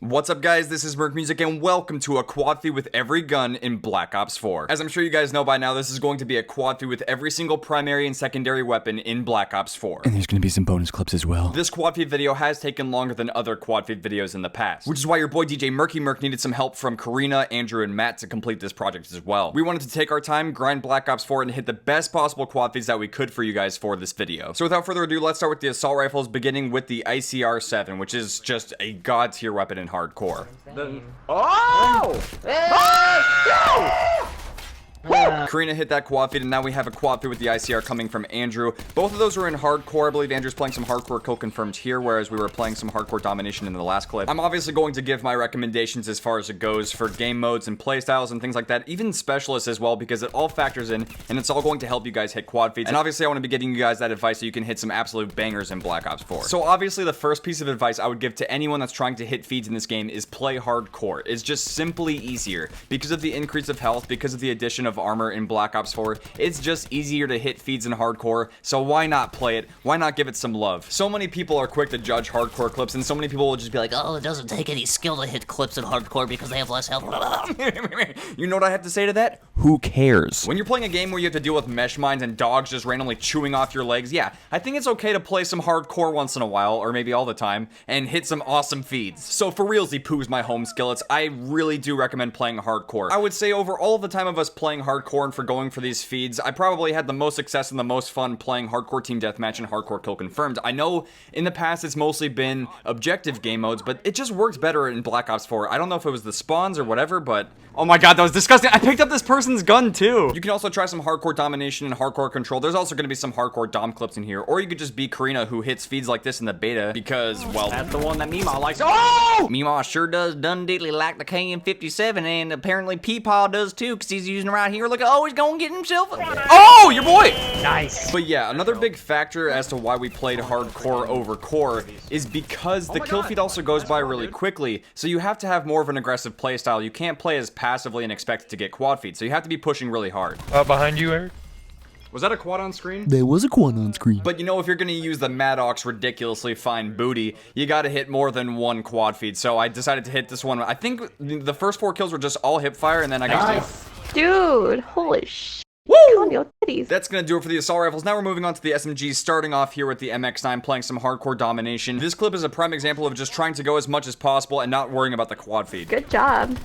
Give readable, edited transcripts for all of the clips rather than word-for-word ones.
What's up guys, this is Merc Music and welcome to a quad feed with every gun in Black Ops 4. As I'm sure you guys know by now, this is going to be a quad feed with every single primary and secondary weapon in Black Ops 4. And there's gonna be some bonus clips as well. This quad feed video has taken longer than other quad feed videos in the past, which is why your boy DJ Murky Merc needed some help from Kayrina, Andrew, and Matt to complete this project as well. We wanted to take our time, grind Black Ops 4, and hit the best possible quad feeds that we could for you guys for this video. So without further ado, let's start with the assault rifles, beginning with the ICR-7, which is just a god tier weapon in hardcore. Kayrina hit that quad feed, and now we have a quad feed with the ICR coming from Andrew. Both of those are in hardcore. I believe Andrew's playing some hardcore kill confirmed here, whereas we were playing some hardcore domination in the last clip. I'm obviously going to give my recommendations as far as it goes for game modes and playstyles and things like that, even specialists as well, because it all factors in, and it's all going to help you guys hit quad feeds. And obviously I want to be getting you guys that advice so you can hit some absolute bangers in Black Ops 4. So obviously the first piece of advice I would give to anyone that's trying to hit feeds in this game is play hardcore. It's just simply easier because of the increase of health, because of the addition of armor in Black Ops 4. It's just easier to hit feeds in hardcore, so why not play it? Why not give it some love? So many people are quick to judge hardcore clips, and so many people will just be like, Oh, it doesn't take any skill to hit clips in hardcore because they have less health. you know what I have to say to that? Who cares? When you're playing a game where you have to deal with mesh mines and dogs just randomly chewing off your legs, yeah, I think it's okay to play some hardcore once in a while, or maybe all the time, and hit some awesome feeds. So for realsy poos my home skillets, I really do recommend playing hardcore. I would say over all of the time of us playing hardcore and for going for these feeds, I probably had the most success and the most fun playing hardcore team deathmatch and hardcore kill confirmed. I know in the past it's mostly been objective game modes, but it just works better in Black Ops 4. I don't know if it was the spawns or whatever, but oh my god, that was disgusting. I picked up this person's gun too. You can also try some hardcore domination and hardcore control. There's also going to be some hardcore dom clips in here, or you could just be Kayrina, who hits feeds like this in the beta because, well, that's the one that Meemaw likes. Oh! Meemaw sure does done diddly like the KN57, and apparently Peepaw does too, because he's using it right here. Look, oh, he's gonna get himself. Oh, your boy! Nice. But yeah, another big factor as to why we played hardcore over core is because the kill feed also goes by really quickly, so you have to have more of an aggressive playstyle. You can't play as passively and expect to get quad feed, so you have to be pushing really hard. Behind you, Erik. Was that a quad on screen? There was a quad on screen. But you know, if you're gonna use the Maddox ridiculously fine booty, you gotta hit more than one quad feed, so I decided to hit this one. I think the first 4 kills were just all hip fire, and then I got Dude, holy sh! Woo! Your titties. That's gonna do it for the assault rifles. Now we're moving on to the SMGs, starting off here with the MX9, playing some hardcore domination. This clip is a prime example of just trying to go as much as possible and not worrying about the quad feed. Good job.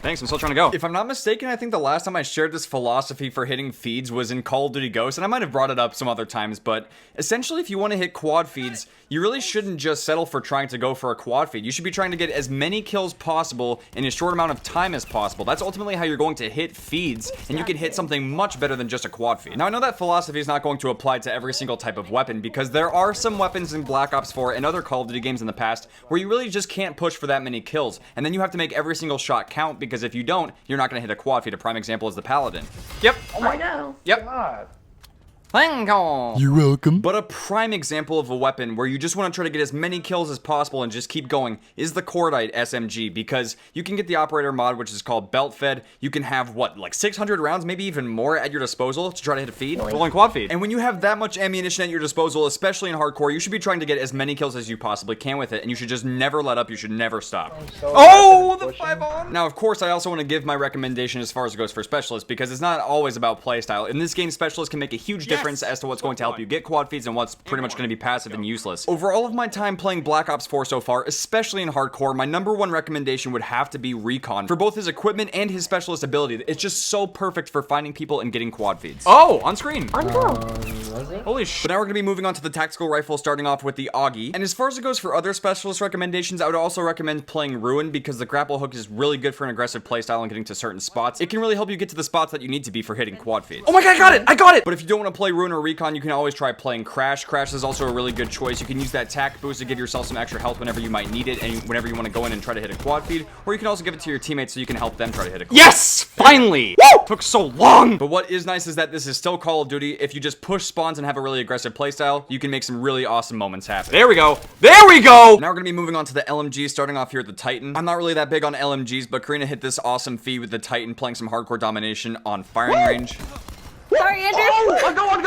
Thanks, I'm still trying to go. If I'm not mistaken, I think the last time I shared this philosophy for hitting feeds was in Call of Duty Ghosts, and I might have brought it up some other times, but essentially if you want to hit quad feeds, you really shouldn't just settle for trying to go for a quad feed. You should be trying to get as many kills possible in a short amount of time as possible. That's ultimately how you're going to hit feeds, and you can hit something much better than just a quad feed. Now I know that philosophy is not going to apply to every single type of weapon, because there are some weapons in Black Ops 4 and other Call of Duty games in the past where you really just can't push for that many kills, and then you have to make every single shot count, because if you don't, you're not going to hit a quad feed. A prime example is the Paladin. Yep. Oh my god. Yep. God. You're welcome. But a prime example of a weapon where you just want to try to get as many kills as possible and just keep going is the Cordite SMG, because you can get the operator mod, which is called belt fed. You can have, what, like 600 rounds, maybe even more at your disposal to try to hit a feed? Rolling quad feed. And when you have that much ammunition at your disposal, especially in hardcore, you should be trying to get as many kills as you possibly can with it, and you should just never let up. You should never stop. Oh, the 5-on! Now, of course, I also want to give my recommendation as far as it goes for specialists, because it's not always about playstyle. In this game, specialists can make a huge difference as to what's going to help you get quad feeds and what's pretty much going to be passive and useless. Over all of my time playing Black Ops 4 so far, especially in hardcore, my #1 recommendation would have to be Recon, for both his equipment and his specialist ability. It's just so perfect for finding people and getting quad feeds. Oh, on screen. On go. Holy sh! But now we're going to be moving on to the tactical rifle, starting off with the Augie. And as far as it goes for other specialist recommendations, I would also recommend playing Ruin, because the grapple hook is really good for an aggressive playstyle and getting to certain spots. It can really help you get to the spots that you need to be for hitting quad feeds. Oh my god, I got it! I got it! But if you don't want to play Ruin or Recon, you can always try playing Crash. Crash is also a really good choice. You can use that tac boost to give yourself some extra health whenever you might need it, and whenever you want to go in and try to hit a quad feed, or you can also give it to your teammates so you can help them try to hit a quad. Yes! Finally! Woo! Took so long! But what is nice is that this is still Call of Duty. If you just push spawns and have a really aggressive playstyle, you can make some really awesome moments happen. There we go! There we go! Now we're gonna be moving on to the LMG, starting off here at the Titan. I'm not really that big on LMGs, but Kayrina hit this awesome feed with the Titan, playing some hardcore domination on firing range. Sorry, Andrew.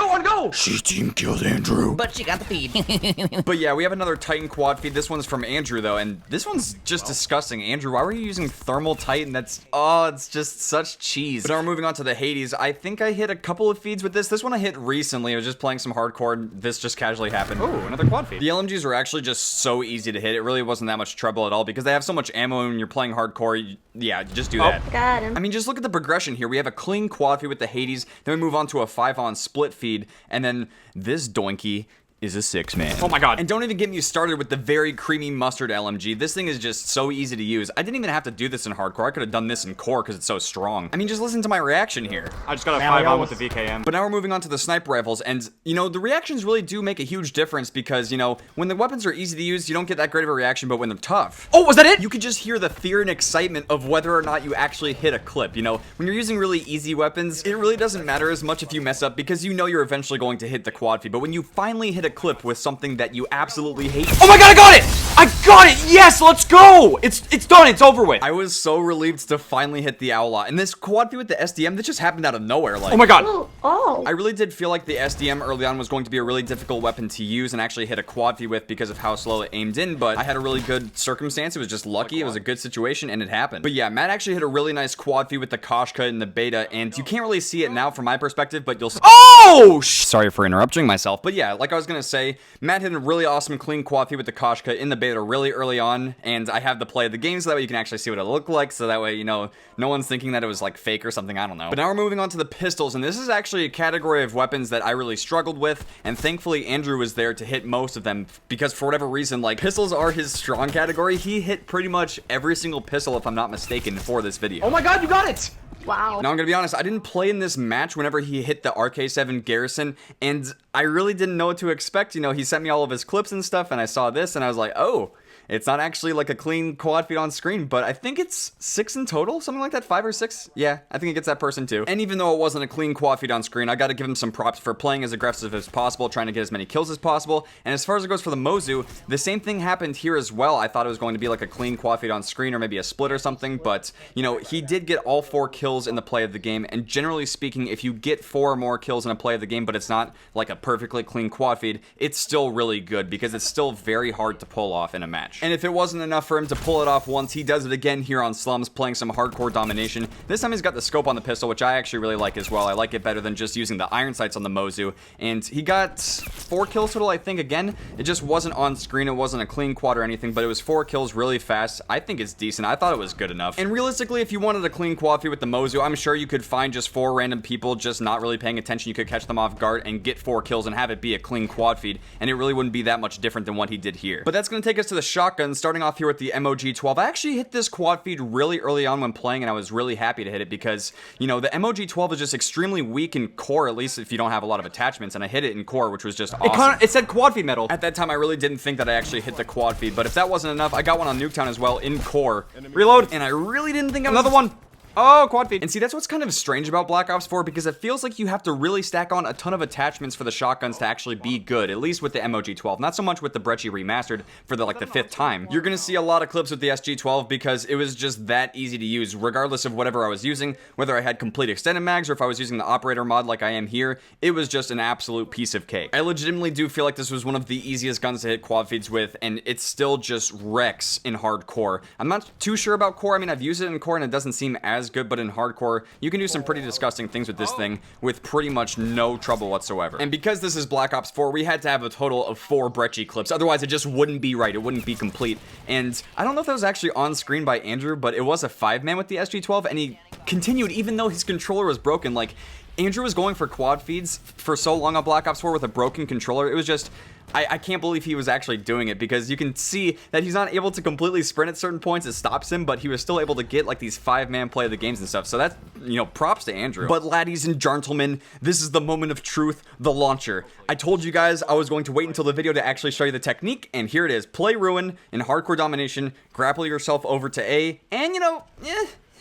On go! She team killed Andrew. But she got the feed. But yeah, we have another Titan quad feed. This one's from Andrew, though, and this one's just disgusting. Andrew, why were you using thermal Titan? That's, oh, it's just such cheese. But now we're moving on to the Hades. I think I hit a couple of feeds with this. This one I hit recently. I was just playing some hardcore, and this just casually happened. Oh, another quad feed. The LMGs were actually just so easy to hit. It really wasn't that much trouble at all because they have so much ammo and you're playing hardcore. Yeah, just do that. Got him. I mean, just look at the progression here. We have a clean quad feed with the Hades, then we move on to a 5-on split feed, and then this doinky is a 6-man. Oh my god. And don't even get me started with the very creamy mustard LMG. This thing is just so easy to use. I didn't even have to do this in hardcore. I could have done this in core because it's so strong. I mean, just listen to my reaction here. I just got a 5-on with the VKM. But now we're moving on to the sniper rifles, and, you know, the reactions really do make a huge difference because, you know, when the weapons are easy to use, you don't get that great of a reaction, but when they're tough... Oh, was that it? You could just hear the fear and excitement of whether or not you actually hit a clip, you know? When you're using really easy weapons, it really doesn't matter as much if you mess up because you know you're eventually going to hit the quad feed, but when you finally hit a clip with something that you absolutely hate. Oh my god, I got it! I got it! Yes, let's go! It's done, it's over with. I was so relieved to finally hit the Owlot. And this quad feed with the SDM, that just happened out of nowhere, like. Oh my god. Oh. I really did feel like the SDM early on was going to be a really difficult weapon to use and actually hit a quad feed with because of how slow it aimed in, but I had a really good circumstance. It was just lucky. It was a good situation and it happened. But yeah, Matt actually hit a really nice quad feed with the Koshka in the beta, and you can't really see it now from my perspective, but you'll see. Oh! Sorry for interrupting myself, but yeah, like I was gonna say, Matt hit a really awesome clean quad feed with the Koshka in the beta really early on, and I have the play of the game so that way you can actually see what it looked like, so that way, you know, no one's thinking that it was like fake or something, I don't know. But now we're moving on to the pistols, and this is actually a category of weapons that I really struggled with, and thankfully Andrew was there to hit most of them, because for whatever reason, like, pistols are his strong category. He hit pretty much every single pistol, if I'm not mistaken, for this video. Oh my god, you got it! Wow. Now, I'm gonna be honest, I didn't play in this match whenever he hit the RK7 Garrison, and I really didn't know what to expect. You know, he sent me all of his clips and stuff, and I saw this, and I was like, oh, it's not actually like a clean quad feed on screen, but I think it's 6 in total, something like that, 5 or 6. Yeah, I think it gets that person too. And even though it wasn't a clean quad feed on screen, I gotta give him some props for playing as aggressive as possible, trying to get as many kills as possible. And as far as it goes for the Mozu, the same thing happened here as well. I thought it was going to be like a clean quad feed on screen or maybe a split or something, but, you know, he did get all 4 kills in the play of the game, and generally speaking, if you get 4 or more kills in a play of the game, but it's not like a perfectly clean quad feed, it's still really good because it's still very hard to pull off in a match. And if it wasn't enough for him to pull it off once, he does it again here on Slums, playing some hardcore domination. This time he's got the scope on the pistol, which I actually really like as well. I like it better than just using the iron sights on the Mozu, and he got 4 kills total, I think. Again, it just wasn't on screen, it wasn't a clean quad or anything, but it was 4 kills really fast. I think it's decent. I thought it was good enough. And realistically, if you wanted a clean quad feed with the Mozu, I'm sure you could find just 4 random people just not really paying attention. You could catch them off guard and get 4 kills and have it be a clean quad feed, and it really wouldn't be that much different than what he did here. But that's going to take us to the shotgun, starting off here with the MOG-12. I actually hit this quad feed really early on when playing, and I was really happy to hit it because, you know, the MOG-12 is just extremely weak in core, at least if you don't have a lot of attachments, and I hit it in core, which was just awesome. It said quad feed metal. At that time, I really didn't think that I actually hit the quad feed, but if that wasn't enough, I got one on Nuketown as well in core. Reload! And I really didn't think I was... Another one! Oh, quad feed. And see, that's what's kind of strange about Black Ops 4, because it feels like you have to really stack on a ton of attachments for the shotguns to actually be good, at least with the MOG-12. Not so much with the Brecci Remastered for the 5th time. You're gonna see a lot of clips with the SG-12 because it was just that easy to use, regardless of whatever I was using, whether I had complete extended mags or if I was using the operator mod like I am here. It was just an absolute piece of cake. I legitimately do feel like this was one of the easiest guns to hit quad feeds with, and it still just wrecks in hardcore. I'm not too sure about core. I mean, I've used it in core and it doesn't seem as good, but in hardcore, you can do some pretty disgusting things with this thing with pretty much no trouble whatsoever. And because this is Black Ops 4, we had to have a total of 4 Brecci clips, otherwise it just wouldn't be right, it wouldn't be complete. And I don't know if that was actually on screen by Andrew, but it was a 5-man with the SG-12, and he continued even though his controller was broken. Like, Andrew was going for quad feeds for so long on Black Ops 4 with a broken controller. It was just... I can't believe he was actually doing it, because you can see that he's not able to completely sprint at certain points. It stops him, but he was still able to get like these 5-man play of the games and stuff. So that's, you know, props to Andrew. But laddies and gentlemen, this is the moment of truth, the launcher. I told you guys I was going to wait until the video to actually show you the technique, and here it is. Play Ruin in hardcore domination, grapple yourself over to A, and you know,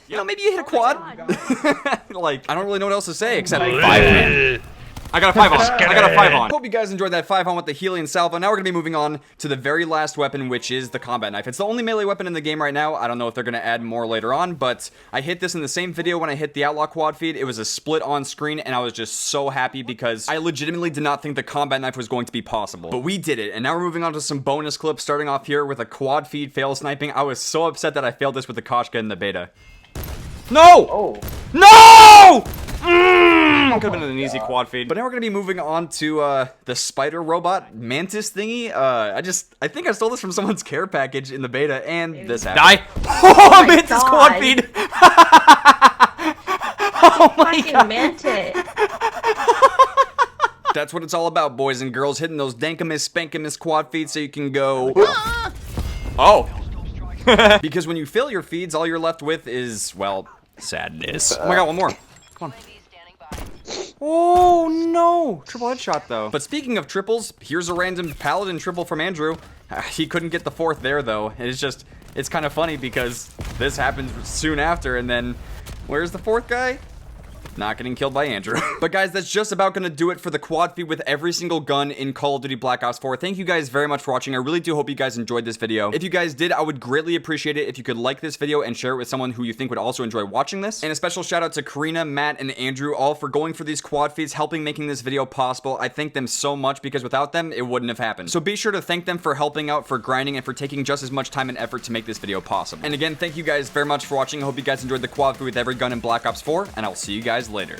you know, maybe you hit a quad. Like, I don't really know what else to say except 5-man. I got a 5 on. I got a 5 on. Hope you guys enjoyed that 5 on with the Helion Salvo. Now we're going to be moving on to the very last weapon, which is the combat knife. It's the only melee weapon in the game right now. I don't know if they're going to add more later on, but I hit this in the same video when I hit the Outlaw quad feed. It was a split on screen, and I was just so happy because I legitimately did not think the combat knife was going to be possible. But we did it, and now we're moving on to some bonus clips, starting off here with a quad feed fail sniping. I was so upset that I failed this with the Koshka in the beta. No! Oh. No! Could have been an easy quad feed. But now we're going to be moving on to the spider robot mantis thingy. I think I stole this from someone's care package in the beta, and this happened. Die! Oh, mantis God. quad feed! Oh my god. Mantis. That's what it's all about, boys and girls. Hitting those dankamus spankamus quad feeds so you can go... Oh! Because when you fill your feeds, all you're left with is, well, sadness. Oh my god, one more. Come on. Oh no! Triple headshot though. But speaking of triples, here's a random paladin triple from Andrew. He couldn't get the 4th there though. It's kind of funny because this happens soon after, and then where's the 4th guy? Not getting killed by Andrew. But guys, that's just about gonna do it for the quad feed with every single gun in Call of Duty Black Ops 4. Thank you guys very much for watching. I really do hope you guys enjoyed this video. If you guys did, I would greatly appreciate it if you could like this video and share it with someone who you think would also enjoy watching this. And a special shout out to Kayrina, Matt, and Andrew, all for going for these quad feeds, helping making this video possible. I thank them so much because without them, it wouldn't have happened. So be sure to thank them for helping out, for grinding, and for taking just as much time and effort to make this video possible. And again, thank you guys very much for watching. I hope you guys enjoyed the quad feed with every gun in Black Ops 4, and I'll see you guys later.